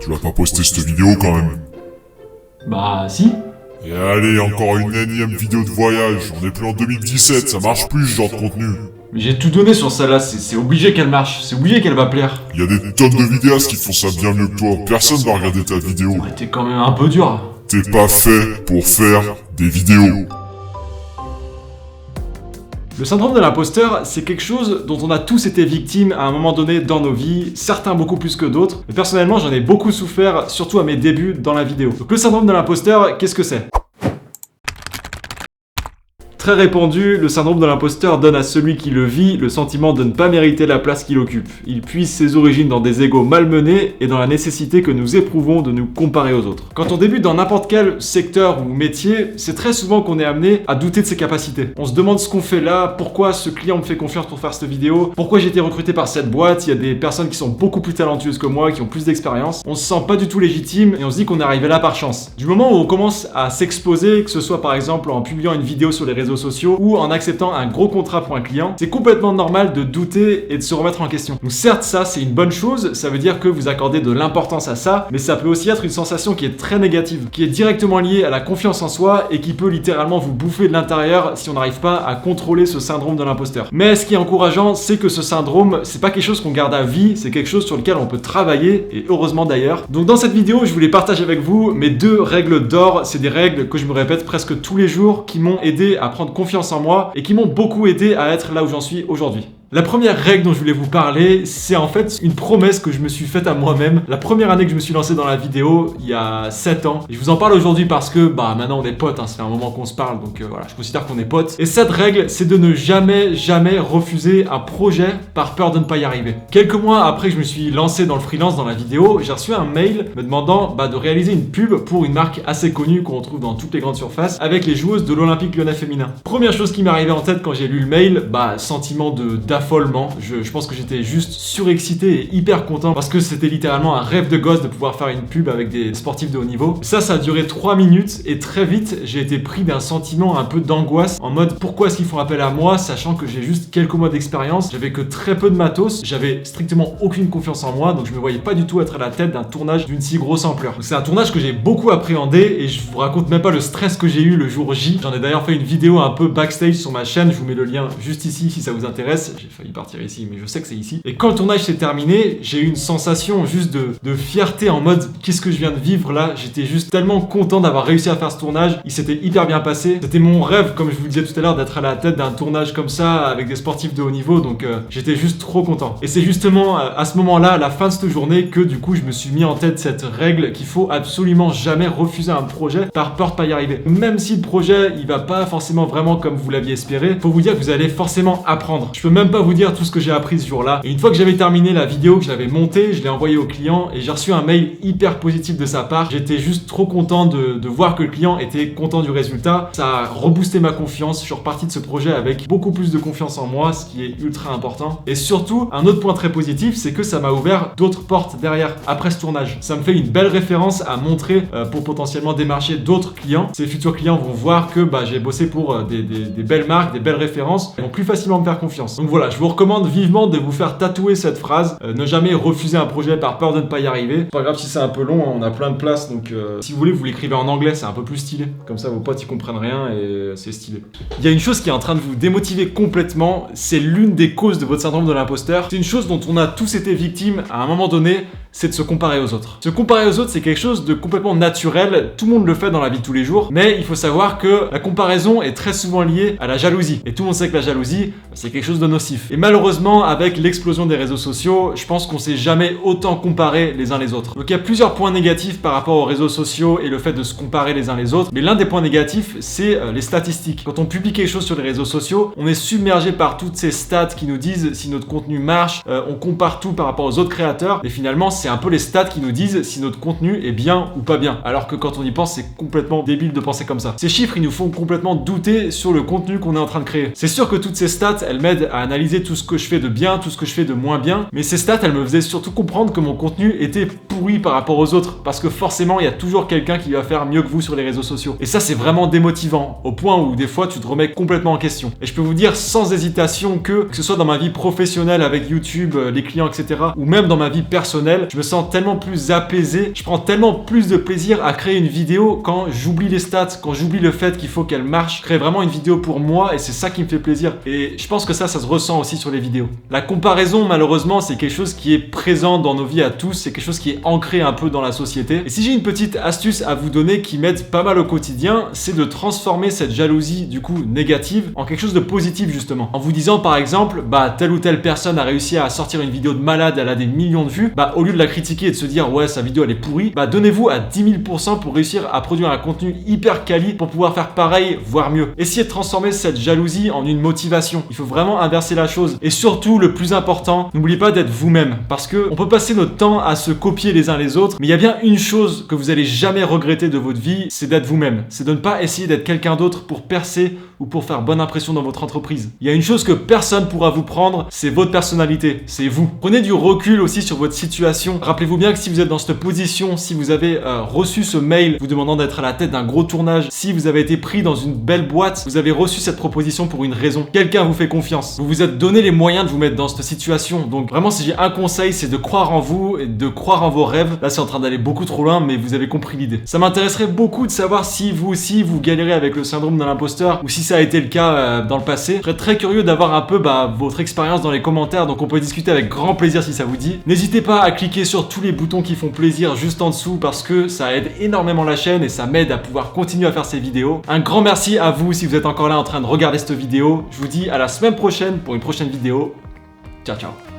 Tu vas pas poster cette vidéo quand même. Bah si. Et allez, encore une énième vidéo de voyage. On est plus en 2017, ça marche plus ce genre de contenu. Mais j'ai tout donné sur celle-là, c'est obligé qu'elle marche, c'est obligé qu'elle va plaire. Il y a des tonnes de vidéastes qui font ça bien mieux que toi. Personne va regarder ta vidéo. Ouais, t'es quand même un peu dur. T'es pas fait pour faire des vidéos. Le syndrome de l'imposteur, c'est quelque chose dont on a tous été victimes à un moment donné dans nos vies, certains beaucoup plus que d'autres. Et personnellement, j'en ai beaucoup souffert, surtout à mes débuts dans la vidéo. Donc le syndrome de l'imposteur, qu'est-ce que c'est ? Très répandu, le syndrome de l'imposteur donne à celui qui le vit le sentiment de ne pas mériter la place qu'il occupe. Il puise ses origines dans des égos malmenés et dans la nécessité que nous éprouvons de nous comparer aux autres. Quand on débute dans n'importe quel secteur ou métier, c'est très souvent qu'on est amené à douter de ses capacités. On se demande ce qu'on fait là, pourquoi ce client me fait confiance pour faire cette vidéo, pourquoi j'ai été recruté par cette boîte, il y a des personnes qui sont beaucoup plus talentueuses que moi, qui ont plus d'expérience. On se sent pas du tout légitime et on se dit qu'on est arrivé là par chance. Du moment où on commence à s'exposer, que ce soit par exemple en publiant une vidéo sur les réseaux sociaux ou en acceptant un gros contrat pour un client, c'est complètement normal de douter et de se remettre en question. Donc certes, ça c'est une bonne chose, ça veut dire que vous accordez de l'importance à ça, mais ça peut aussi être une sensation qui est très négative, qui est directement liée à la confiance en soi et qui peut littéralement vous bouffer de l'intérieur si on n'arrive pas à contrôler ce syndrome de l'imposteur. Mais ce qui est encourageant, c'est que ce syndrome, c'est pas quelque chose qu'on garde à vie, c'est quelque chose sur lequel on peut travailler, et heureusement d'ailleurs. Donc dans cette vidéo, je voulais partager avec vous mes 2 règles d'or. C'est des règles que je me répète presque tous les jours, qui m'ont aidé à prendre confiance en moi et qui m'ont beaucoup aidé à être là où j'en suis aujourd'hui. La première règle dont je voulais vous parler, c'est en fait une promesse que je me suis faite à moi-même. La première année que je me suis lancé dans la vidéo, il y a 7 ans. Et je vous en parle aujourd'hui parce que, maintenant on est potes, ça fait un moment qu'on se parle, donc voilà, je considère qu'on est potes. Et cette règle, c'est de ne jamais refuser un projet par peur de ne pas y arriver. Quelques mois après que je me suis lancé dans le freelance, dans la vidéo, j'ai reçu un mail me demandant de réaliser une pub pour une marque assez connue qu'on retrouve dans toutes les grandes surfaces, avec les joueuses de l'Olympique Lyonnais féminin. Première chose qui m'est arrivée en tête quand j'ai lu le mail, sentiment d'affolement. Je pense que j'étais juste surexcité et hyper content parce que c'était littéralement un rêve de gosse de pouvoir faire une pub avec des sportifs de haut niveau. Ça a duré 3 minutes et très vite j'ai été pris d'un sentiment un peu d'angoisse en mode pourquoi est-ce qu'ils font appel à moi sachant que j'ai juste quelques mois d'expérience, j'avais que très peu de matos, j'avais strictement aucune confiance en moi, donc je me voyais pas du tout être à la tête d'un tournage d'une si grosse ampleur. Donc c'est un tournage que j'ai beaucoup appréhendé et je vous raconte même pas le stress que j'ai eu le jour J. J'en ai d'ailleurs fait une vidéo un peu backstage sur ma chaîne, je vous mets le lien juste ici si ça vous intéresse. J'ai failli partir ici, mais je sais que c'est ici. Et quand le tournage s'est terminé, j'ai eu une sensation juste de fierté en mode qu'est-ce que je viens de vivre là. J'étais juste tellement content d'avoir réussi à faire ce tournage. Il s'était hyper bien passé. C'était mon rêve, comme je vous le disais tout à l'heure, d'être à la tête d'un tournage comme ça avec des sportifs de haut niveau. Donc j'étais juste trop content. Et c'est justement à ce moment-là, à la fin de cette journée, que du coup je me suis mis en tête cette règle qu'il faut absolument jamais refuser un projet par peur de pas y arriver. Même si le projet il va pas forcément vraiment comme vous l'aviez espéré, faut vous dire que vous allez forcément apprendre. Je peux même pas vous dire tout ce que j'ai appris ce jour-là. Et une fois que j'avais terminé la vidéo, que je l'avais montée, je l'ai envoyée au client et j'ai reçu un mail hyper positif de sa part. J'étais juste trop content de voir que le client était content du résultat. Ça a reboosté ma confiance. Je suis reparti de ce projet avec beaucoup plus de confiance en moi, ce qui est ultra important. Et surtout, un autre point très positif, c'est que ça m'a ouvert d'autres portes derrière, après ce tournage. Ça me fait une belle référence à montrer pour potentiellement démarcher d'autres clients. Ces futurs clients vont voir que j'ai bossé pour des belles marques, des belles références. Ils vont plus facilement me faire confiance. Donc voilà, je vous recommande vivement de vous faire tatouer cette phrase, ne jamais refuser un projet par peur de ne pas y arriver. Pas grave si c'est un peu long, on a plein de place, donc si vous voulez vous l'écrivez en anglais, c'est un peu plus stylé, comme ça vos potes ils comprennent rien et c'est stylé. Il y a une chose qui est en train de vous démotiver complètement, c'est l'une des causes de votre syndrome de l'imposteur, c'est une chose dont on a tous été victimes à un moment donné, c'est de se comparer aux autres. Se comparer aux autres, c'est quelque chose de complètement naturel, tout le monde le fait dans la vie de tous les jours, mais il faut savoir que la comparaison est très souvent liée à la jalousie. Et tout le monde sait que la jalousie, c'est quelque chose de nocif. Et malheureusement, avec l'explosion des réseaux sociaux, je pense qu'on s'est jamais autant comparé les uns les autres. Donc il y a plusieurs points négatifs par rapport aux réseaux sociaux et le fait de se comparer les uns les autres, mais l'un des points négatifs, c'est les statistiques. Quand on publie quelque chose sur les réseaux sociaux, on est submergé par toutes ces stats qui nous disent si notre contenu marche, on compare tout par rapport aux autres créateurs, et finalement, c'est un peu les stats qui nous disent si notre contenu est bien ou pas bien. Alors que quand on y pense, c'est complètement débile de penser comme ça. Ces chiffres, ils nous font complètement douter sur le contenu qu'on est en train de créer. C'est sûr que toutes ces stats, elles m'aident à analyser tout ce que je fais de bien, tout ce que je fais de moins bien, mais ces stats, elles me faisaient surtout comprendre que mon contenu était pourri par rapport aux autres, parce que forcément il y a toujours quelqu'un qui va faire mieux que vous sur les réseaux sociaux. Et ça c'est vraiment démotivant, au point où des fois tu te remets complètement en question. Et je peux vous dire sans hésitation que ce soit dans ma vie professionnelle avec YouTube, les clients, etc., ou même dans ma vie personnelle, je me sens tellement plus apaisé, je prends tellement plus de plaisir à créer une vidéo quand j'oublie les stats, quand j'oublie le fait qu'il faut qu'elle marche. Je crée vraiment une vidéo pour moi et c'est ça qui me fait plaisir. Et je pense que ça se ressent aussi sur les vidéos. La comparaison, malheureusement, c'est quelque chose qui est présent dans nos vies à tous, c'est quelque chose qui est ancré un peu dans la société. Et si j'ai une petite astuce à vous donner qui m'aide pas mal au quotidien, c'est de transformer cette jalousie du coup négative en quelque chose de positif justement. En vous disant par exemple, bah telle ou telle personne a réussi à sortir une vidéo de malade, elle a des millions de vues, bah au lieu de la critiquer et de se dire ouais sa vidéo elle est pourrie, bah donnez-vous à 10 000% pour réussir à produire un contenu hyper quali pour pouvoir faire pareil, voire mieux. Essayez de transformer cette jalousie en une motivation. Il faut vraiment inverser la chose. Et surtout, le plus important, n'oubliez pas d'être vous-même. Parce que on peut passer notre temps à se copier les uns les autres, mais il y a bien une chose que vous allez jamais regretter de votre vie, c'est d'être vous-même. C'est de ne pas essayer d'être quelqu'un d'autre pour percer ou pour faire bonne impression dans votre entreprise. Il y a une chose que personne pourra vous prendre, c'est votre personnalité, c'est vous. Prenez du recul aussi sur votre situation. Rappelez-vous bien que si vous êtes dans cette position, si vous avez reçu ce mail vous demandant d'être à la tête d'un gros tournage, si vous avez été pris dans une belle boîte, vous avez reçu cette proposition pour une raison. Quelqu'un vous fait confiance. Vous vous êtes donné les moyens de vous mettre dans cette situation. Donc vraiment, si j'ai un conseil, c'est de croire en vous et de croire en vos rêves. Là, c'est en train d'aller beaucoup trop loin, mais vous avez compris l'idée. Ça m'intéresserait beaucoup de savoir si vous aussi, vous galérez avec le syndrome de l'imposteur ou si ça a été le cas dans le passé. Je serais très curieux d'avoir un peu votre expérience dans les commentaires, donc on peut discuter avec grand plaisir si ça vous dit. N'hésitez pas à cliquer sur tous les boutons qui font plaisir juste en dessous parce que ça aide énormément la chaîne et ça m'aide à pouvoir continuer à faire ces vidéos. Un grand merci à vous si vous êtes encore là en train de regarder cette vidéo. Je vous dis à la semaine prochaine pour une prochaine vidéo. Ciao ciao.